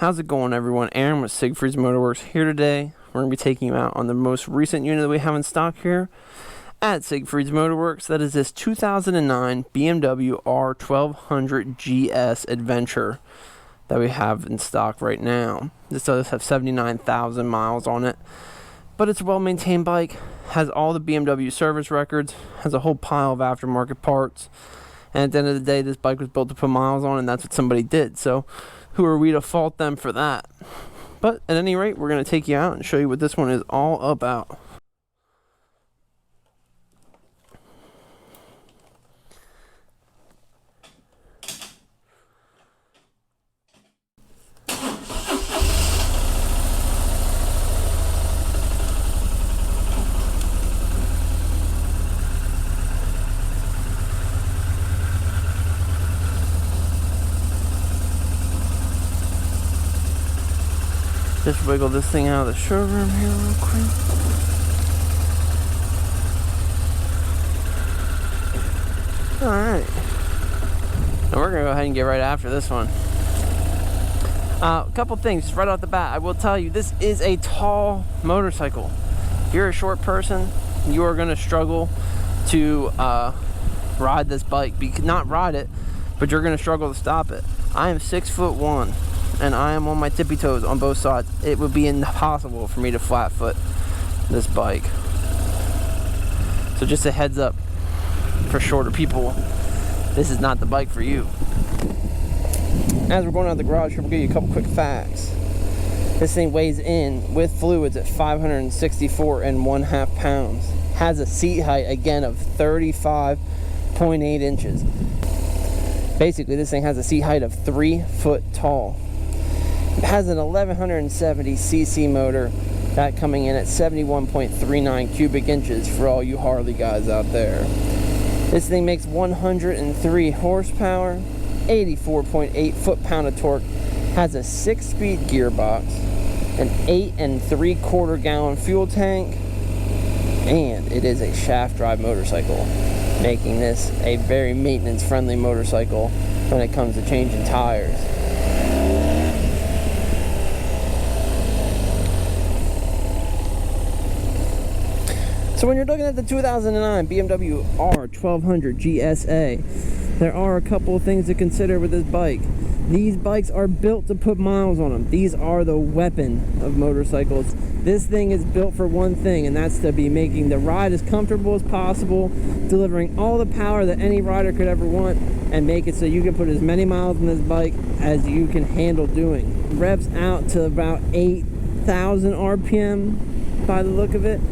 How's it going, everyone? Aaron with Siegfried's Motorworks here today. We're going to be taking you out on the most recent unit that we have in stock here at Siegfried's Motorworks. That is this 2009 BMW R1200GS Adventure that we have in stock right now. This does have 79,000 miles on it, but it's a well-maintained bike, has all the BMW service records, has a whole pile of aftermarket parts, and at the end of the day, this bike was built to put miles on, and that's what somebody did. So who are we to fault them for that? But at any rate, we're going to take you out and show you what this one is all about. Just wiggle this thing out of the showroom here real quick. Alright. Now we're going to go ahead and get right after this one. A couple things right off the bat. I will tell you, this is a tall motorcycle. If you're a short person, you are going to struggle to ride this bike. Not ride it, but you're going to struggle to stop it. I am 6'1". And I am on my tippy toes on both sides. It would be impossible for me to flat foot this bike. So just a heads up for shorter people, this is not the bike for you. As we're going out of the garage, we'll give you a couple quick facts. This thing weighs in with fluids at 564.5 pounds. Has a seat height again of 35.8 inches. Basically, this thing has a seat height of 3 foot tall. It has an 1170cc motor, that coming in at 71.39 cubic inches for all you Harley guys out there. This thing makes 103 horsepower, 84.8 foot-pound of torque, has a 6-speed gearbox, an 8 3/4 gallon fuel tank, and it is a shaft drive motorcycle, making this a very maintenance-friendly motorcycle when it comes to changing tires. So when you're looking at the 2009 BMW R1200GSA, there are a couple of things to consider with this bike. These bikes are built to put miles on them. These are the weapon of motorcycles. This thing is built for one thing, and that's to be making the ride as comfortable as possible, delivering all the power that any rider could ever want, and make it so you can put as many miles on this bike as you can handle doing. Revs out to about 8,000 RPM by the look of it.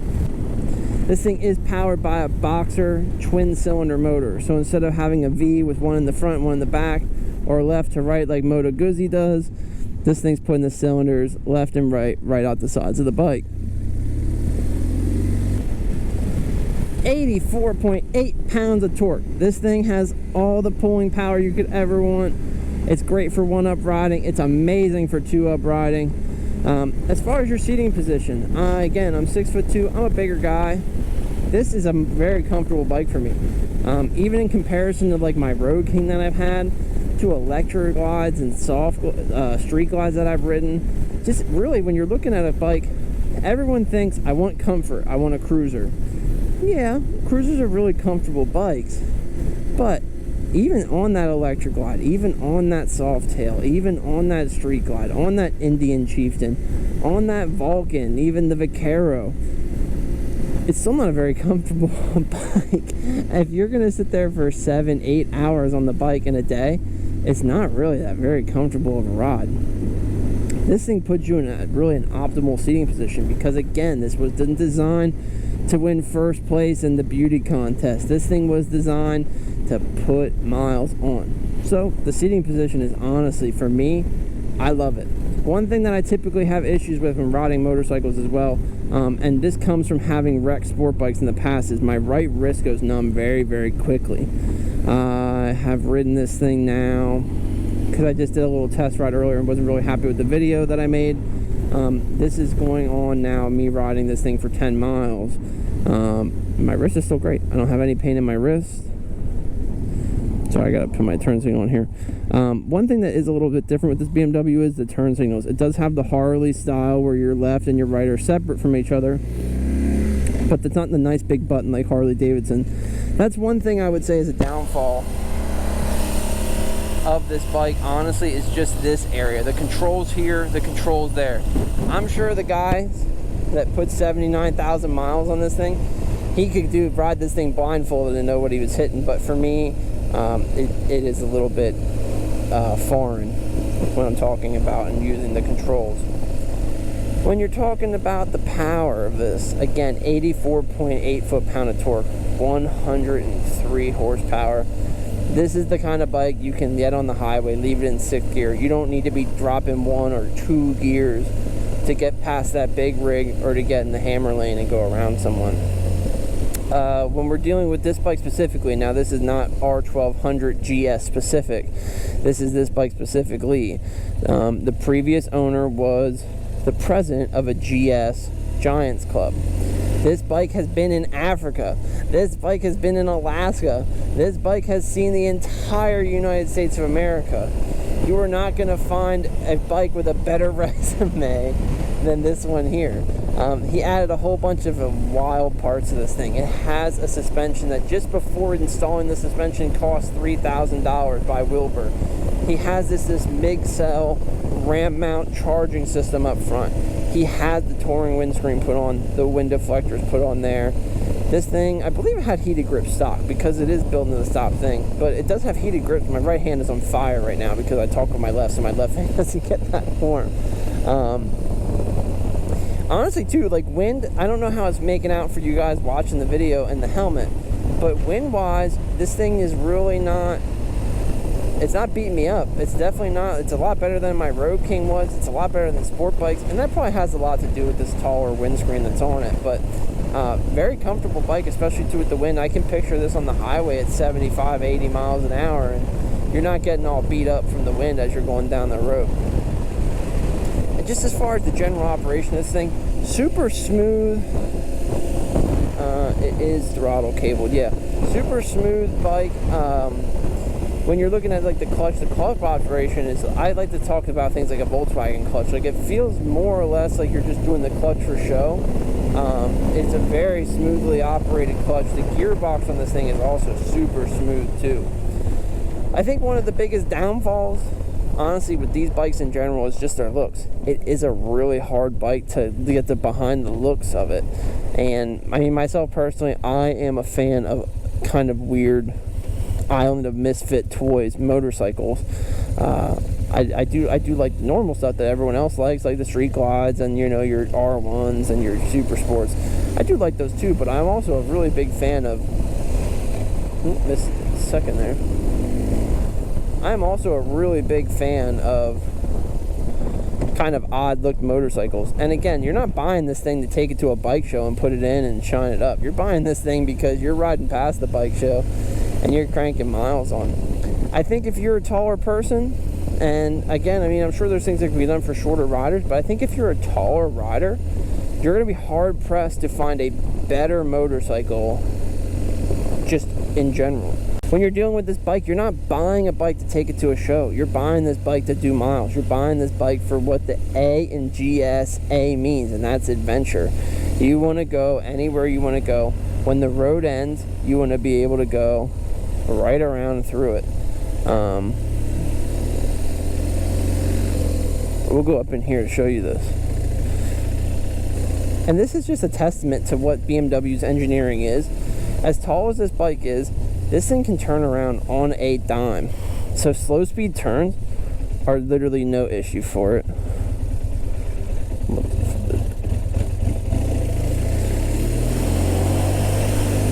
This thing is powered by a Boxer twin-cylinder motor. So instead of having a V with one in the front, one in the back, or left to right like Moto Guzzi does, this thing's putting the cylinders left and right out the sides of the bike. 84.8 pounds of torque. This thing has all the pulling power you could ever want. It's great for one-up riding. It's amazing for two-up riding. As far as your seating position, again, I'm 6'2". I'm a bigger guy. This is a very comfortable bike for me. Even in comparison to like my Road King that I've had, to electric glides and soft street glides that I've ridden. Just really, when you're looking at a bike, everyone thinks, I want comfort, I want a cruiser. Yeah, cruisers are really comfortable bikes, but even on that electric glide, even on that Softail, even on that street glide, on that Indian Chieftain, on that Vulcan, even the Vaquero, it's still not a very comfortable bike. If you're going to sit there for 7-8 hours on the bike in a day, it's not really that very comfortable of a ride. This thing puts you in really an optimal seating position because, again, this wasn't designed to win first place in the beauty contest. This thing was designed to put miles on. So the seating position is, honestly, for me, I love it. One thing that I typically have issues with when riding motorcycles as well, and this comes from having wrecked sport bikes in the past, is my right wrist goes numb very, very quickly. I have ridden this thing now because I just did a little test ride earlier and wasn't really happy with the video that I made. This is going on now, me riding this thing for 10 miles. My wrist is still great. I don't have any pain in my wrist. So I gotta put my turn signal on here. One thing that is a little bit different with this BMW is the turn signals. It does have the Harley style where your left and your right are separate from each other, but it's not the nice big button like Harley Davidson. That's one thing I would say is a downfall of this bike, honestly, is just this area. The controls here, the controls there. I'm sure the guys that put 79,000 miles on this thing, he could ride this thing blindfolded and know what he was hitting, but for me, it is a little bit foreign when I'm talking about and using the controls. When you're talking about the power of this, again, 84.8 foot-pound of torque, 103 horsepower. This is the kind of bike you can get on the highway, leave it in 6th gear. You don't need to be dropping 1 or 2 gears to get past that big rig or to get in the hammer lane and go around someone. When we're dealing with this bike specifically, now this is not R1200GSA specific. This is this bike specifically. The previous owner was the president of a GS Giants Club. This bike has been in Africa. This bike has been in Alaska. This bike has seen the entire United States of America. You are not going to find a bike with a better resume than this one here. He added a whole bunch of wild parts to this thing. It has a suspension that just before installing the suspension cost $3,000 by Wilbur. He has this MIG-cell ramp mount charging system up front. He had the touring windscreen put on, the wind deflectors put on there. This thing, I believe it had heated grip stock because it is built into the stock thing, but it does have heated grips. My right hand is on fire right now because I talk with my left, so my left hand doesn't get that warm. Honestly too, like wind, I don't know how it's making out for you guys watching the video and the helmet, but wind wise, this thing is really not, it's not beating me up. It's definitely not. It's a lot better than my Road King was. It's a lot better than sport bikes, and that probably has a lot to do with this taller windscreen that's on it. But very comfortable bike, especially too with the wind. I can picture this on the highway at 75, 80 miles an hour, and you're not getting all beat up from the wind as you're going down the road. And just as far as the general operation of this thing, super smooth. It is throttle cabled, yeah. Super smooth bike. When you're looking at like the clutch operation is, I like to talk about things like a Volkswagen clutch. Like it feels more or less like you're just doing the clutch for show. It's a very smoothly operated clutch. The gearbox on this thing is also super smooth too. I think one of the biggest downfalls, honestly, with these bikes in general is just their looks. It is a really hard bike to get behind the looks of it. And I mean, myself personally, I am a fan of kind of weird island of misfit toys motorcycles. I do like the normal stuff that everyone else likes, like the street glides and, you know, your R1s and your super sports. I do like those too, but I'm also a really big fan of missed a second there. I'm also a really big fan of kind of odd look motorcycles. And again, you're not buying this thing to take it to a bike show and put it in and shine it up. You're buying this thing because you're riding past the bike show and you're cranking miles on it. I think if you're a taller person, and again, I mean, I'm sure there's things that can be done for shorter riders, but I think if you're a taller rider, you're going to be hard pressed to find a better motorcycle just in general. When you're dealing with this bike, you're not buying a bike to take it to a show. You're buying this bike to do miles. You're buying this bike for what the A in GSA means, and that's adventure. You want to go anywhere you want to go. When the road ends, you want to be able to go right around through it. We'll go up in here to show you this. And this is just a testament to what BMW's engineering is. As tall as this bike is, this thing can turn around on a dime. So slow speed turns are literally no issue for it.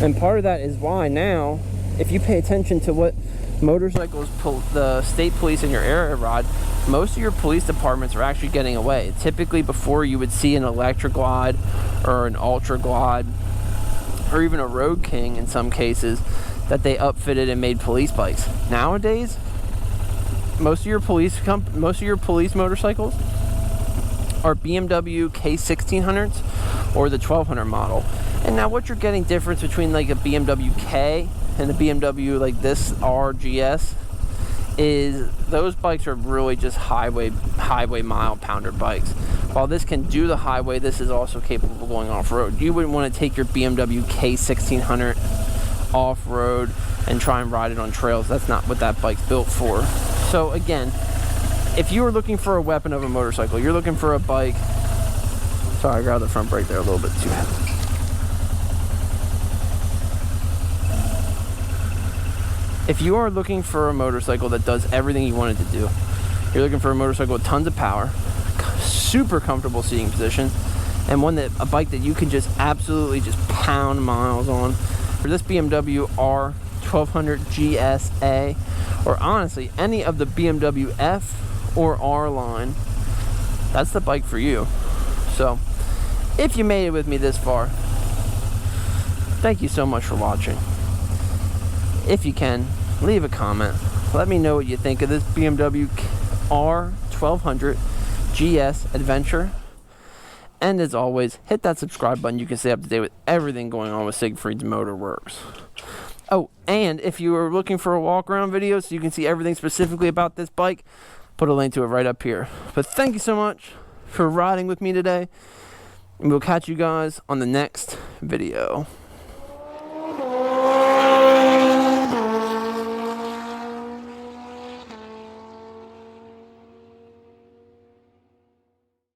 And part of that is why now, if you pay attention to what motorcycles, the state police in your area ride, most of your police departments are actually getting away. Typically before, you would see an Electra Glide or an Ultra Glide or even a Road King in some cases that they upfitted and made police bikes. Nowadays, most of your police motorcycles are BMW K1600s or the 1200 model. And now what you're getting difference between like a BMW K and a BMW like this RGS is those bikes are really just highway mile pounder bikes. While this can do the highway, this is also capable of going off-road. You wouldn't want to take your BMW K1600 off-road and try and ride it on trails. That's not what that bike's built for. So again, if you are looking for a weapon of a motorcycle, you're looking for a bike. Sorry, I grabbed the front brake there a little bit too heavy. If you are looking for a motorcycle that does everything you want it to do, you're looking for a motorcycle with tons of power, super comfortable seating position, and a bike that you can just absolutely just pound miles on. For this BMW R1200GSA, or honestly any of the BMW F or R line, that's the bike for you. So if you made it with me this far, thank you so much for watching. If you can, leave a comment. Let me know what you think of this BMW R1200GS Adventure. And as always, hit that subscribe button. You can stay up to date with everything going on with Siegfried's Motorworks. Oh, and if you are looking for a walk around video so you can see everything specifically about this bike, put a link to it right up here. But thank you so much for riding with me today, and we'll catch you guys on the next video.